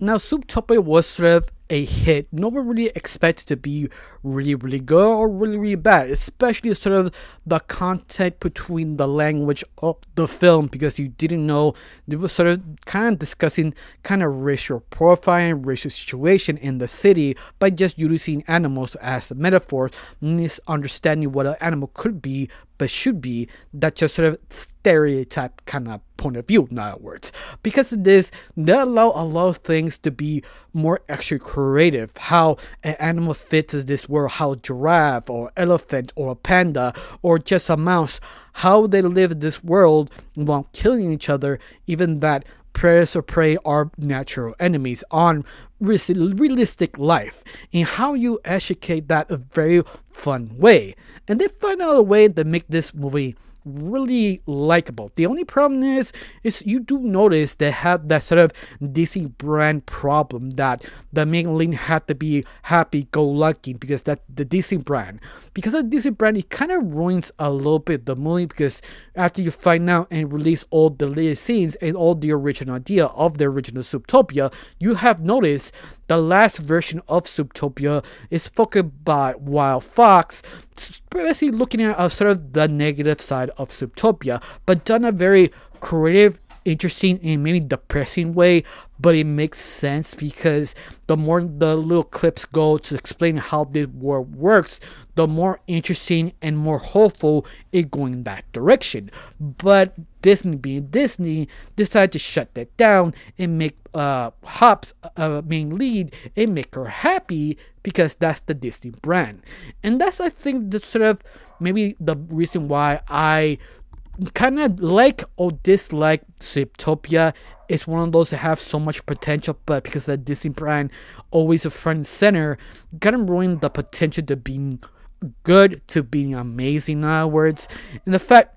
Now, Zootopia was sort of a hit. No one really expected to be really, really good or really, really bad, especially sort of the content between the language of the film, because you didn't know they were sort of kind of discussing kind of racial profiling, racial situation in the city by just using animals as metaphors, misunderstanding what an animal could be but should be. That just sort of stereotype kind of point of view, in other words. Because of this, they allow a lot of things to be more extra creative. How an animal fits in this world, how a giraffe or elephant or a panda or just a mouse, how they live in this world while killing each other, even that predators or prey are natural enemies on realistic life, and how you educate that a very fun way. And they find out a way to make this movie really likable. The only problem is you do notice they have that sort of Disney brand problem, that the main lead had to be happy-go-lucky because that the Disney brand. Because of the Disney brand, it kind of ruins a little bit the movie, because after you find out and release all the latest scenes and all the original idea of the original Zootopia, you have noticed the last version of Zootopia is focused by Wild Fox, basically looking at sort of the negative side of Zootopia, but done a very creative, interesting, and maybe depressing way. But it makes sense, because the more the little clips go to explain how this world works, the more interesting and more hopeful it going in that direction. But Disney, being Disney, decided to shut that down and make Hops main lead and make her happy, because that's the Disney brand. And that's, I think, the sort of maybe the reason why I kind of like or dislike Zootopia. Is one of those that have so much potential, but because the Disney brand always a front and center, kind of ruin the potential to being good to being amazing, in other words. And the fact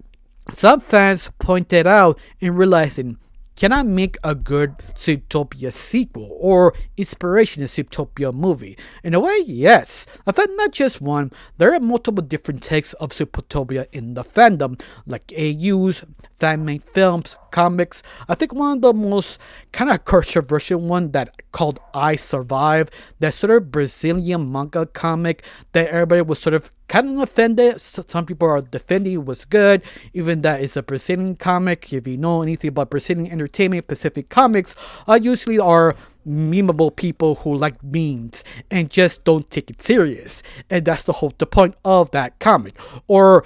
some fans pointed out and realizing, can I make a good Zootopia sequel or inspiration in Zootopia movie? In a way, yes. In fact, not just one. There are multiple different takes of Zootopia in the fandom, like AUs, fan-made films, comics. I think one of the most kind of controversial one that called I Survive, that sort of Brazilian manga comic that everybody was sort of kind of offended. Some people are defending it was good, even that it's a Brazilian comic. If you know anything about Brazilian entertainment, Pacific comics usually are memeable people who like memes and just don't take it serious, and that's the point of that comic. Or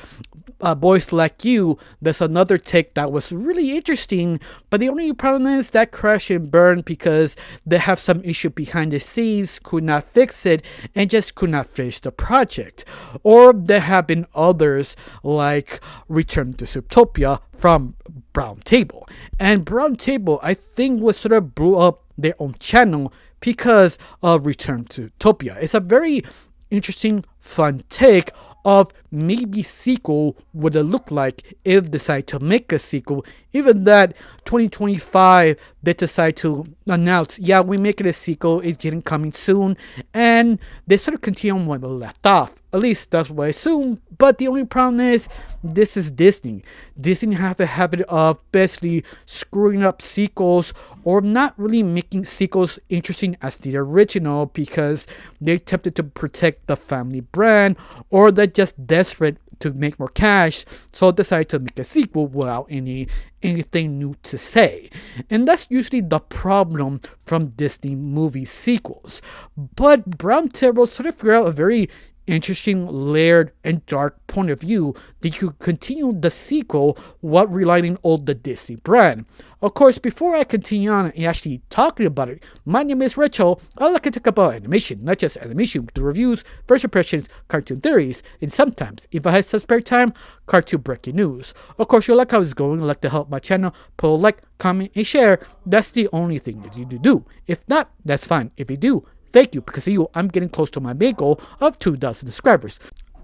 Boys Like You, there's another take that was really interesting, but the only problem is that crash and burn because they have some issue behind the scenes, could not fix it, and just could not finish the project. Or there have been others like Return to Zootopia from Browntable. And Browntable, I think, was sort of blew up their own channel because of Return to Zootopia. It's a very interesting, fun take of maybe sequel would it look like if decide to make a sequel. Even that 2025 they decide to announce, yeah, we're making a sequel, it's getting coming soon, and they sort of continue on where they left off. At least that's what I assume. But the only problem is, this is Disney. Disney have a habit of basically screwing up sequels or not really making sequels interesting as the original, because they're tempted to protect the family brand, or they're just desperate to make more cash, so decide to make a sequel without anything new to say. And that's usually the problem from Disney movie sequels. But Browntable sort of figured out a very interesting, layered, and dark point of view that you continue the sequel while relying on the Disney brand. Of course, before I continue on and actually talking about it, my name is Rachel. I like to talk about animation, not just animation, but reviews, first impressions, cartoon theories, and sometimes, if I have some spare time, cartoon breaking news. Of course, you like how it's going, like to help my channel, put a like, comment, and share. That's the only thing that you do. If not, that's fine. If you do, thank you, because of you, I'm getting close to my main goal of 2,000 subscribers.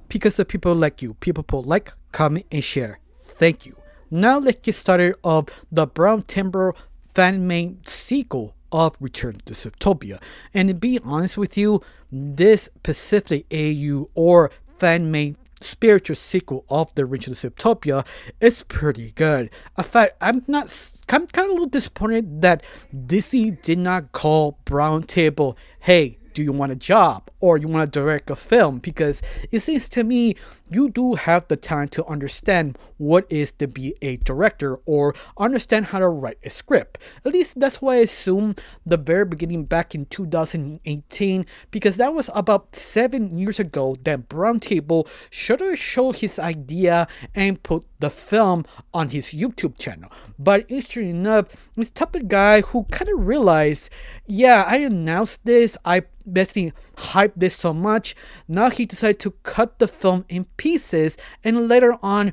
Because of people like you, people put like, comment, and share. Thank you. Now let's get started of the Browntable fan-made sequel of Return to Zootopia. And to be honest with you, this specific AU or fan-made spiritual sequel of the original Zootopia is pretty good. In fact, I'm kind of a little disappointed that Disney did not call Browntable, hey, do you want a job or you want to direct a film? Because it seems to me you do have the talent to understand what is to be a director or understand how to write a script. At least that's why I assume the very beginning back in 2018, because that was about 7 years ago that Browntable should have showed his idea and put the film on his YouTube channel. But interestingly enough, this type of guy who kind of realized, yeah, I announced this, I basically hyped this so much, now he decided to cut the film in pieces and later on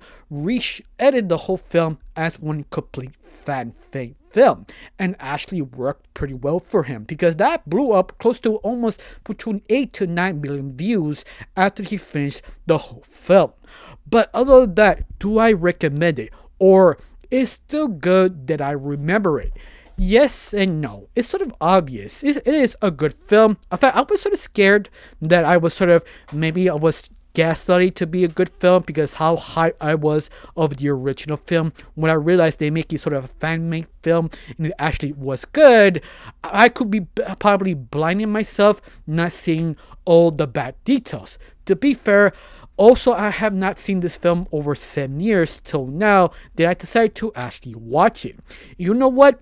edit the whole film as one complete fan-made film, and actually worked pretty well for him because that blew up close to almost between 8 to 9 million views after he finished the whole film. But other than that, do I recommend it, or is still good that I remember it? Yes and no. It's sort of obvious. It is a good film. In fact, I was sort of scared that I was gaslighted to be a good film because how high I was of the original film. When I realized they make it sort of a fan-made film and it actually was good, I could be probably blinding myself, not seeing all the bad details. To be fair, also, I have not seen this film over 7 years till now that I decided to actually watch it. You know what?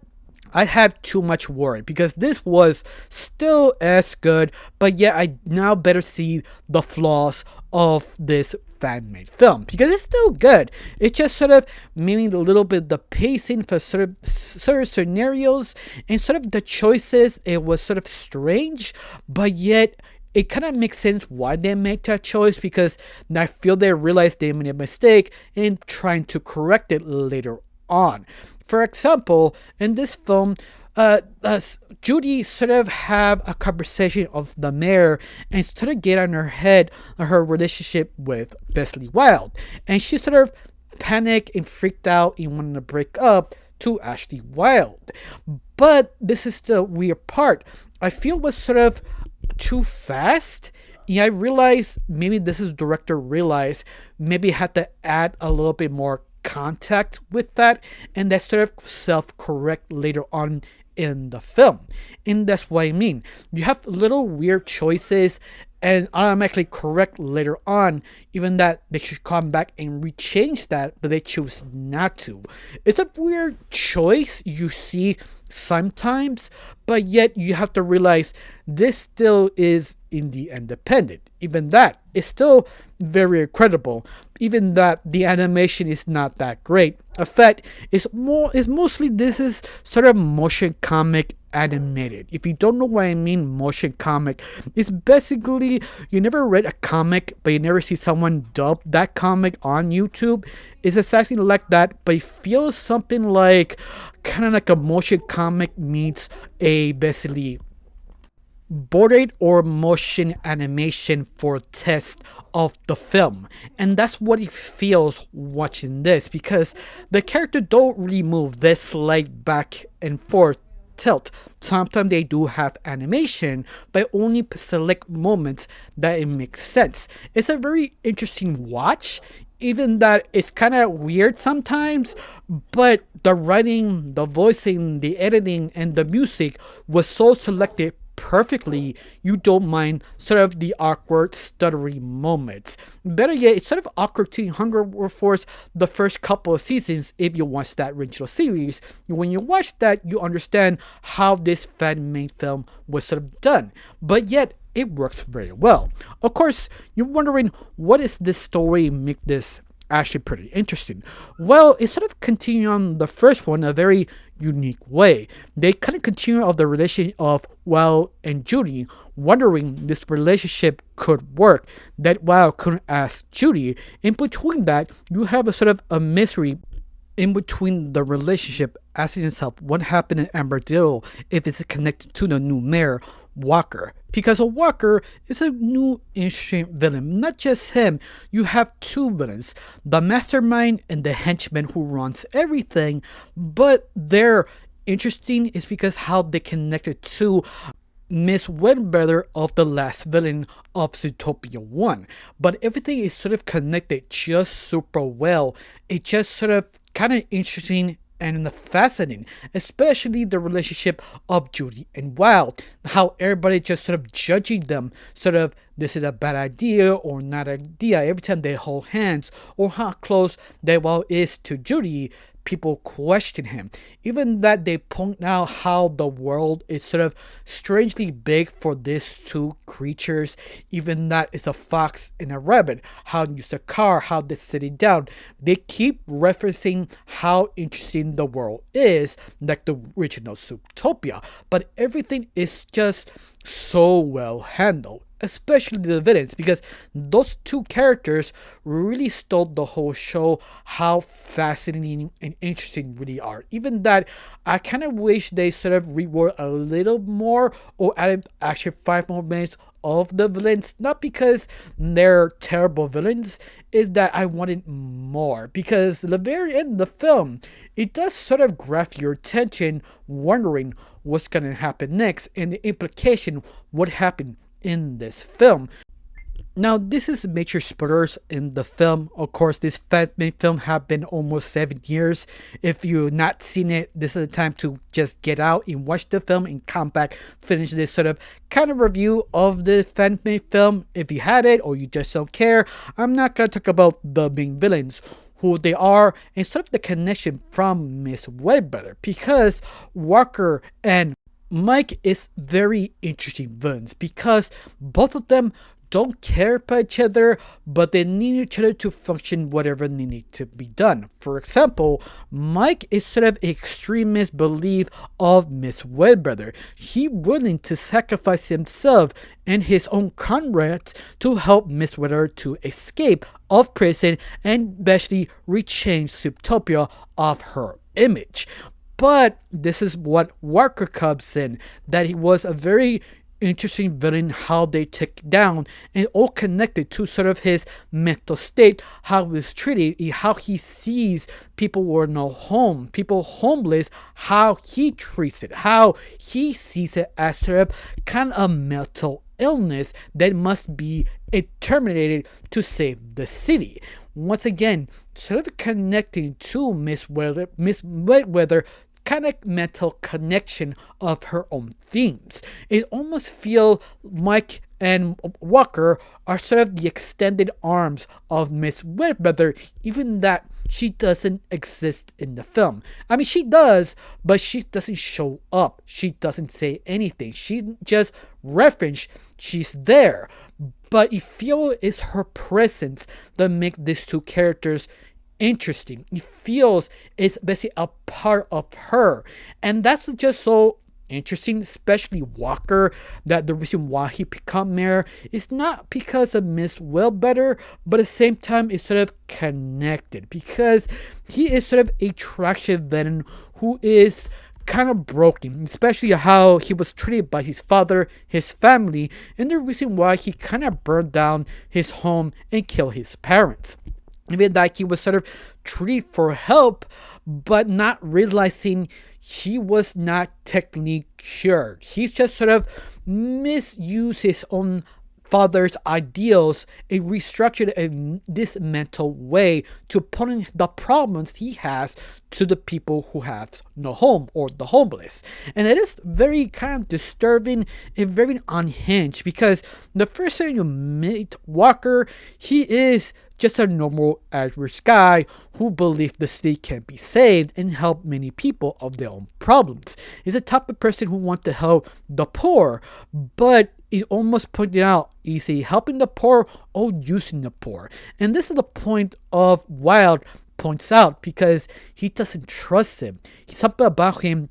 I have too much worry because this was still as good, but yet I now better see the flaws of this fan-made film because it's still good. It's just sort of maybe a little bit the pacing for certain scenarios and sort of the choices. It was sort of strange, but yet it kind of makes sense why they made that choice because I feel they realized they made a mistake in trying to correct it later on. For example, in this film, Judy sort of have a conversation of the mayor and sort of get on her head on her relationship with Leslie Wild. And she sort of panicked and freaked out and wanted to break up to Ashley Wild. But this is the weird part. I feel was sort of too fast. Yeah, I realized maybe this is director realized maybe had to add a little bit more contact with that, and that sort of self-correct later on in the film. And that's what I mean. You have little weird choices and automatically correct later on, even that they should come back and rechange that, but they choose not to. It's a weird choice you see sometimes, but yet you have to realize this still is indie independent. Even that is still very incredible. Even that the animation is not that great. In fact, it's mostly this is sort of motion comic animated. If you don't know what I mean, motion comic, it's basically you never read a comic but you never see someone dub that comic on YouTube. It's exactly like that, but it feels something like kind of like a motion comic meets a basically boarded or motion animation for test of the film, and that's what it feels watching this because the character don't really move this slight back and forth tilt. Sometimes they do have animation, but only select moments that it makes sense. It's a very interesting watch, even that it's kind of weird sometimes, but the writing, the voicing, the editing, and the music was so selected perfectly, you don't mind sort of the awkward stuttery moments. Better yet, it's sort of awkward to Hunger Force the first couple of seasons if you watch that original series. When you watch that, you understand how this fan-made film was sort of done, but yet it works very well. Of course, you're wondering what is this story make this actually pretty interesting. Well, it sort of continue on the first one a very unique way. They kind of continue of the relationship of Wild and Judy, wondering this relationship could work, that Wild couldn't ask Judy. In between that, you have a sort of a mystery in between the relationship, asking yourself what happened in Amberdale if it's connected to the new mayor, Walker, because a Walker is a new interesting villain. Not just him, you have two villains, the mastermind and the henchman who runs everything, but they're interesting is because how they connected to Miss Wetbetter of the last villain of Zootopia 1. But everything is sort of connected just super well. It just sort of kind of interesting and fascinating, especially the relationship of Judy and Wild. How everybody just sort of judging them, sort of this is a bad idea or not idea every time they hold hands, or how close they Wild is to Judy. People question him. Even that they point out how the world is sort of strangely big for these two creatures. Even that is a fox and a rabbit. How they use a car, how they sit it down. They keep referencing how interesting the world is, like the original Zootopia. But everything is just so well handled, especially the villains, because those two characters really stole the whole show. How fascinating and interesting really are. Even that, I kind of wish they sort of reword a little more or added actually 5 more minutes of the villains, not because they're terrible villains, is that I wanted more. Because the very end of the film, it does sort of grab your attention, wondering what's gonna happen next and the implication what happened in this film. Now, this is major spoilers in the film. Of course, this Fandom film have been almost 7 years. If you've not seen it, this is the time to just get out and watch the film and come back, finish this sort of kind of review of the Fandom film. If you had it or you just don't care, I'm not gonna talk about the main villains, who they are, and sort of the connection from Miss Webbetter, because Walker and Mike is very interesting villains because both of them don't care about each other, but they need each other to function whatever they need to be done. For example, Mike is sort of extremist belief of Miss Webbetter. He willing to sacrifice himself and his own comrades to help Miss Webbetter to escape of prison and basically rechange Zootopia of her image. But this is what Walker comes in, that he was a very interesting villain, how they took down, and all connected to sort of his mental state, how he was treated, how he sees people who are no home, people homeless, how he treats it, how he sees it as sort of kind of mental illness that must be terminated to save the city. Once again, sort of connecting to Miss Wetweather, kind of mental connection of her own themes. It almost feel Mike and Walker are sort of the extended arms of Miss Wetweather, even that she doesn't exist in the film. I mean, she does, but she doesn't show up. She doesn't say anything. She just reference she's there. But you feel it's her presence that makes these two characters interesting. It feels it's basically a part of her, and that's just so interesting, especially Walker, that the reason why he become mayor is not because of Miss Wellbetter, but at the same time it's sort of connected because he is sort of a traction veteran who is kind of broken, especially how he was treated by his father, his family, and the reason why he kind of burned down his home and killed his parents. Even like he was sort of treated for help, but not realizing he was not technically cured. He's just sort of misused his own father's ideals and restructured in this mental way to put in the problems he has to the people who have no home or the homeless. And it is very kind of disturbing and very unhinged because the first time you meet Walker, he is just a normal average guy who believes the city can be saved and help many people of their own problems. He's a type of person who wants to help the poor, but he almost pointed out, is he helping the poor or using the poor? And this is the point of Wild points out because he doesn't trust him. Something about him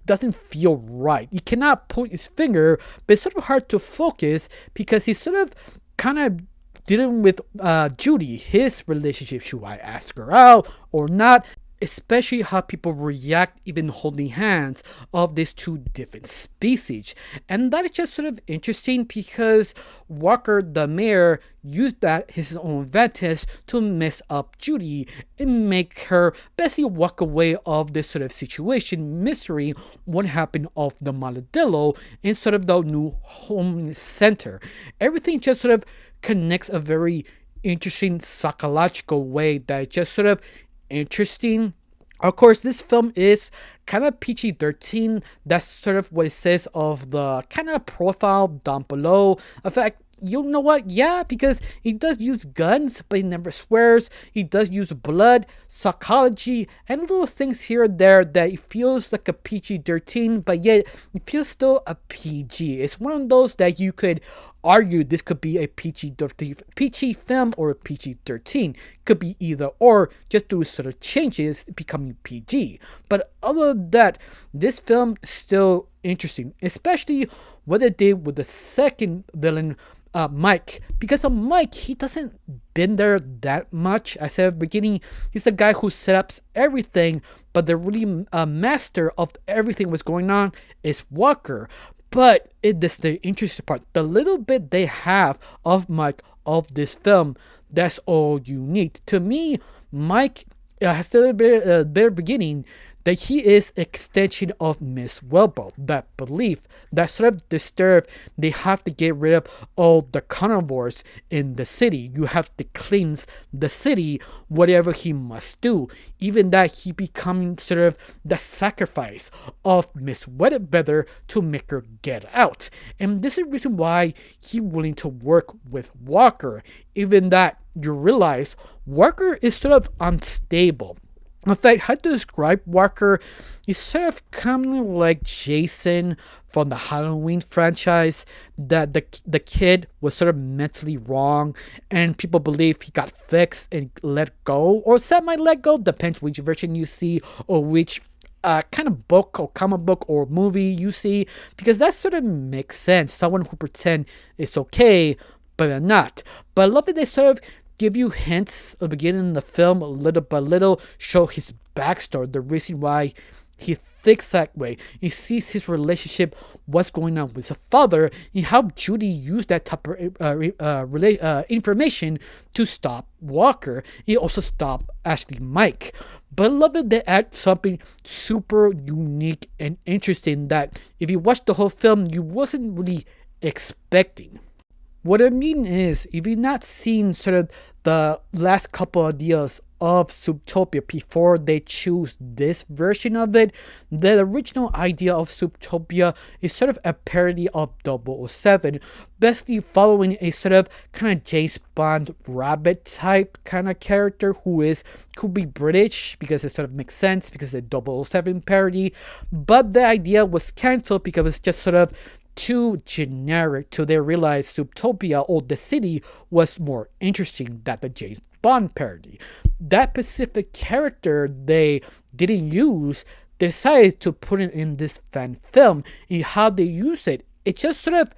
doesn't feel right. He cannot point his finger, but it's sort of hard to focus because he's sort of kind of dealing with Judy, his relationship. Should I ask her out or not? especially how people react even holding hands of these two different species. And that is just sort of interesting because Walker, the mayor, used that his own advantage to mess up Judy and make her basically walk away of this sort of situation, mystery what happened of the Maladillo in sort of the new home center. Everything just sort of connects a very interesting psychological way that just sort of interesting. Of course, this film is kind of PG-13. That's sort of what it says of the kind of profile down below. In fact, you know what? Yeah, because he does use guns, but he never swears. He does use blood, psychology, and little things here and there that it feels like a PG-13, but yet it feels still a PG. It's one of those that you could argue this could be a PG film or a PG-13. Could be either or, just through sort of changes becoming PG. But other than that, this film is still interesting, especially what they did with the second villain, Mike, because Mike, he doesn't been there that much. I said at the beginning, he's the guy who set up everything, but the really master of everything was going on is Walker. But this the interesting part. The little bit they have of Mike of this film, that's all you need. To me, Mike has a better beginning that he is extension of Miss Welbo. That belief, that sort of disturbed, they have to get rid of all the carnivores in the city. You have to cleanse the city, whatever he must do. Even that he becoming sort of the sacrifice of Miss Weatherfeather to make her get out. And this is the reason why he willing to work with Walker. Even that you realize Walker is sort of unstable. In fact, how to describe Walker is sort of kind of like Jason from the Halloween franchise, that the kid was sort of mentally wrong and people believe he got fixed and let go, or semi let go, depends which version you see or which kind of book or comic book or movie you see, because that sort of makes sense. Someone who pretend it's okay, but they're not. But I love that they sort of give you hints at the beginning of the film, little by little, show his backstory, the reason why he thinks that way. He sees his relationship, what's going on with his father, and how Judy used that type of information to stop Walker. He also stopped Ashley Mike. But I love that they add something super unique and interesting that if you watch the whole film, you wasn't really expecting. What I mean is, if you've not seen sort of the last couple of years of Zootopia before they choose this version of it, the original idea of Zootopia is sort of a parody of 007, basically following a sort of kind of James Bond rabbit type kind of character who could be British because it sort of makes sense because it's a 007 parody, but the idea was cancelled because it's just sort of too generic till they realized Zootopia or the city was more interesting than the James Bond parody. That specific character they didn't use, they decided to put it in this fan film, and how they use it, it's just sort of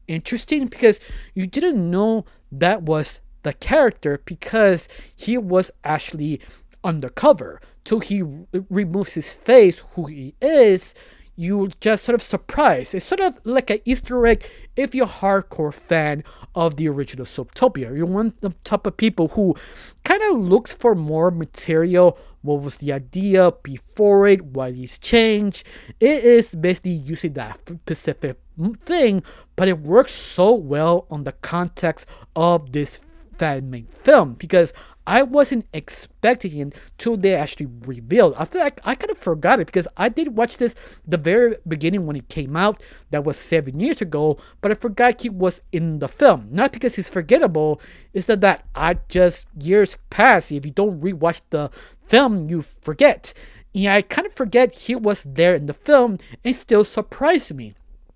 interesting because you didn't know that was the character because he was actually undercover. Till he removes his face, who he is, you just sort of surprised. It's sort of like an Easter egg if you're a hardcore fan of the original Zootopia. You're one of the type of people who kind of looks for more material. What was the idea before it? What is changed? It is basically using that specific thing, but it works so well on the context of this fan-made film because I wasn't expecting it till they actually revealed. I feel like I kind of forgot it because I did watch this the very beginning when it came out. That was 7 years ago, but I forgot he was in the film. Not because he's forgettable, it's that I just years pass. If you don't rewatch the film, you forget. Yeah, I kind of forget he was there in the film and still surprised me.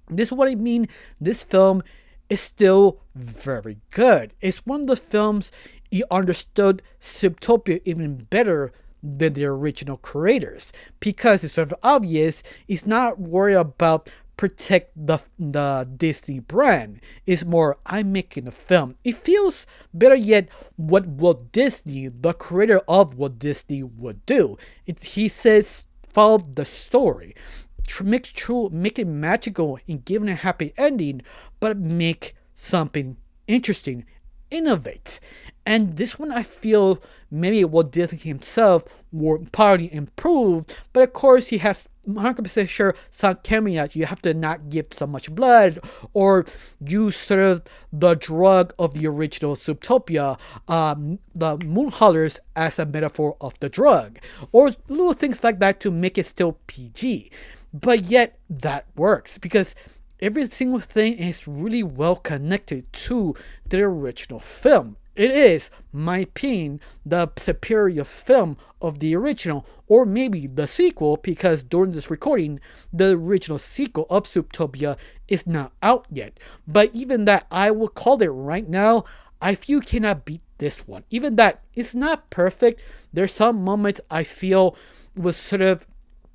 This is what I mean. This film is still very good. It's one of the films you understood Zootopia even better than the original creators because it's sort of obvious. It's not worried about protect the Disney brand. It's more, I'm making a film. It feels better yet what Walt Disney, the creator of Walt Disney, would do. He says follow the story. Make it magical and give it a happy ending, but make something interesting, innovate. And this one I feel maybe Walt Disney himself would probably improve, but of course he has 100% sure some caveats. You have to not give so much blood or use sort of the drug of the original Zootopia, the moon hollers, as a metaphor of the drug, or little things like that to make it still PG. But yet that works because every single thing is really well connected to the original film. It is, my opinion, the superior film of the original, or maybe the sequel, because during this recording, the original sequel of Zootopia is not out yet. But even that, I will call it right now, I feel cannot beat this one. Even that, it's not perfect. There's some moments I feel was sort of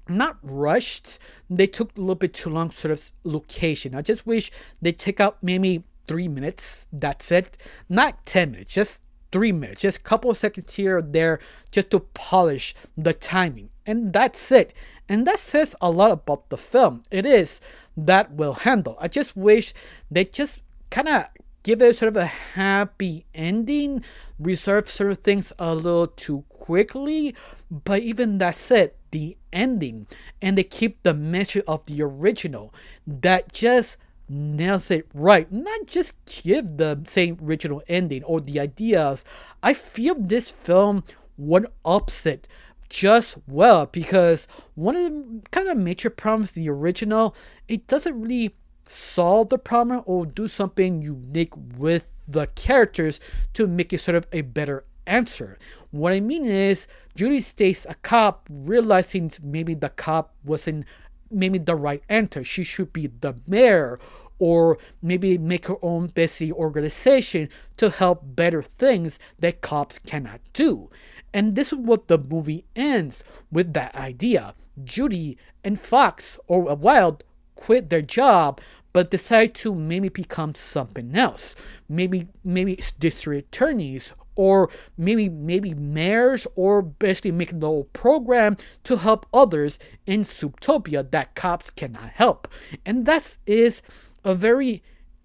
not rushed. They took a little bit too long sort of location. I just wish they take out maybe 3 minutes. That's it. Not 10 minutes, just 3 minutes. Just a couple of seconds here or there just to polish the timing. And that's it. And that says a lot about the film. It is that well handled. I just wish they just kind of give it sort of a happy ending, reserve certain things a little too quickly. But even that said, the ending, and they keep the message of the original that just nails it right. Not just give the same original ending or the ideas. I feel this film would upset just well because one of the kind of major problems the original, it doesn't really solve the problem or do something unique with the characters to make it sort of a better answer. What I mean is Judy stays a cop, realizing maybe the cop wasn't maybe the right answer. She should be the mayor, or maybe make her own busy organization to help better things that cops cannot do. And this is what the movie ends with, that idea. Judy and Fox, or Wild, quit their job but decide to maybe become something else. Maybe it's district attorneys, or maybe mayors, or basically making the whole program to help others in Zootopia that cops cannot help. And that is a very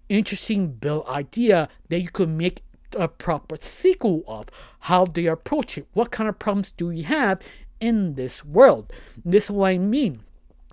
interesting build idea that you could make a proper sequel of. How they approach it. What kind of problems do we have in this world? This is what I mean.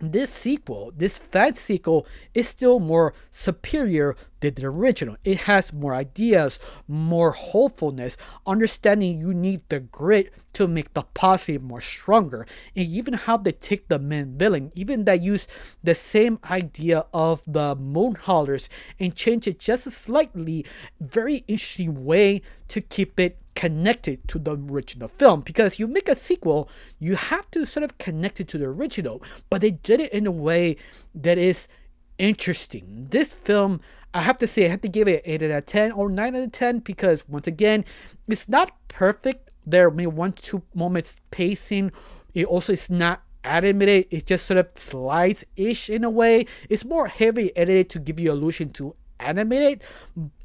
This sequel, this fan sequel, is still more superior than the original. It has more ideas, more hopefulness, understanding you need the grit to make the positive more stronger. And even how they take the main villain, even they use the same idea of the moon hollers and change it just a slightly, very interesting way to keep it connected to the original film. Because you make a sequel, you have to sort of connect it to the original, but they did it in a way that is interesting. This film, I have to say, I have to give it 8 out of 10 or 9 out of 10 because, once again, it's not perfect. There may 1-2 moments pacing. It also is not animated. It just sort of slides-ish in a way. It's more heavy edited to give you illusion to animate it.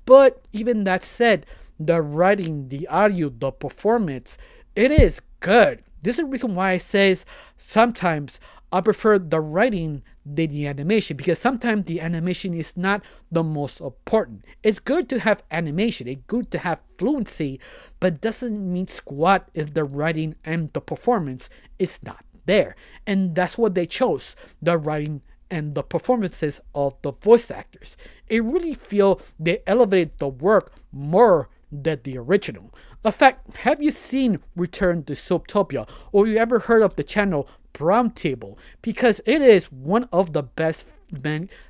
But even that said, the writing, the audio, the performance, it is good. This is the reason why I say sometimes I prefer the writing than the animation, because sometimes the animation is not the most important. It's good to have animation, it's good to have fluency, but doesn't mean squat if the writing and the performance is not there. And that's what they chose, the writing and the performances of the voice actors. It really feel they elevated the work more than the original. In fact, have you seen Return to Zootopia, or you ever heard of the channel Browntable? Because it is one of the best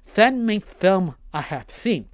fan-made film I have seen.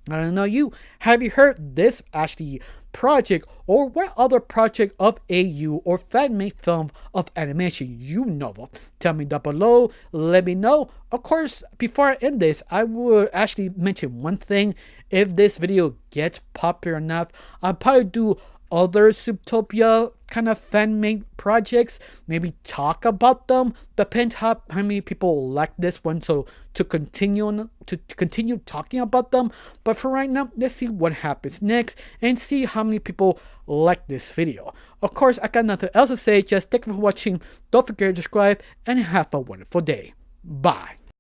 I don't know you. Have you heard this actually project, or what other project of AU or fan-made film of animation you know of? Tell me down below. Let me know. Of course, before I end this, I would actually mention one thing. If this video gets popular enough, I'll probably do other Zootopia kind of fan-made projects, maybe talk about them. Depends how many people like this one, so to continue talking about them. But for right now, let's see what happens next and see how many people like this video. Of course, I got nothing else to say. Just thank you for watching. Don't forget to subscribe and have a wonderful day. Bye.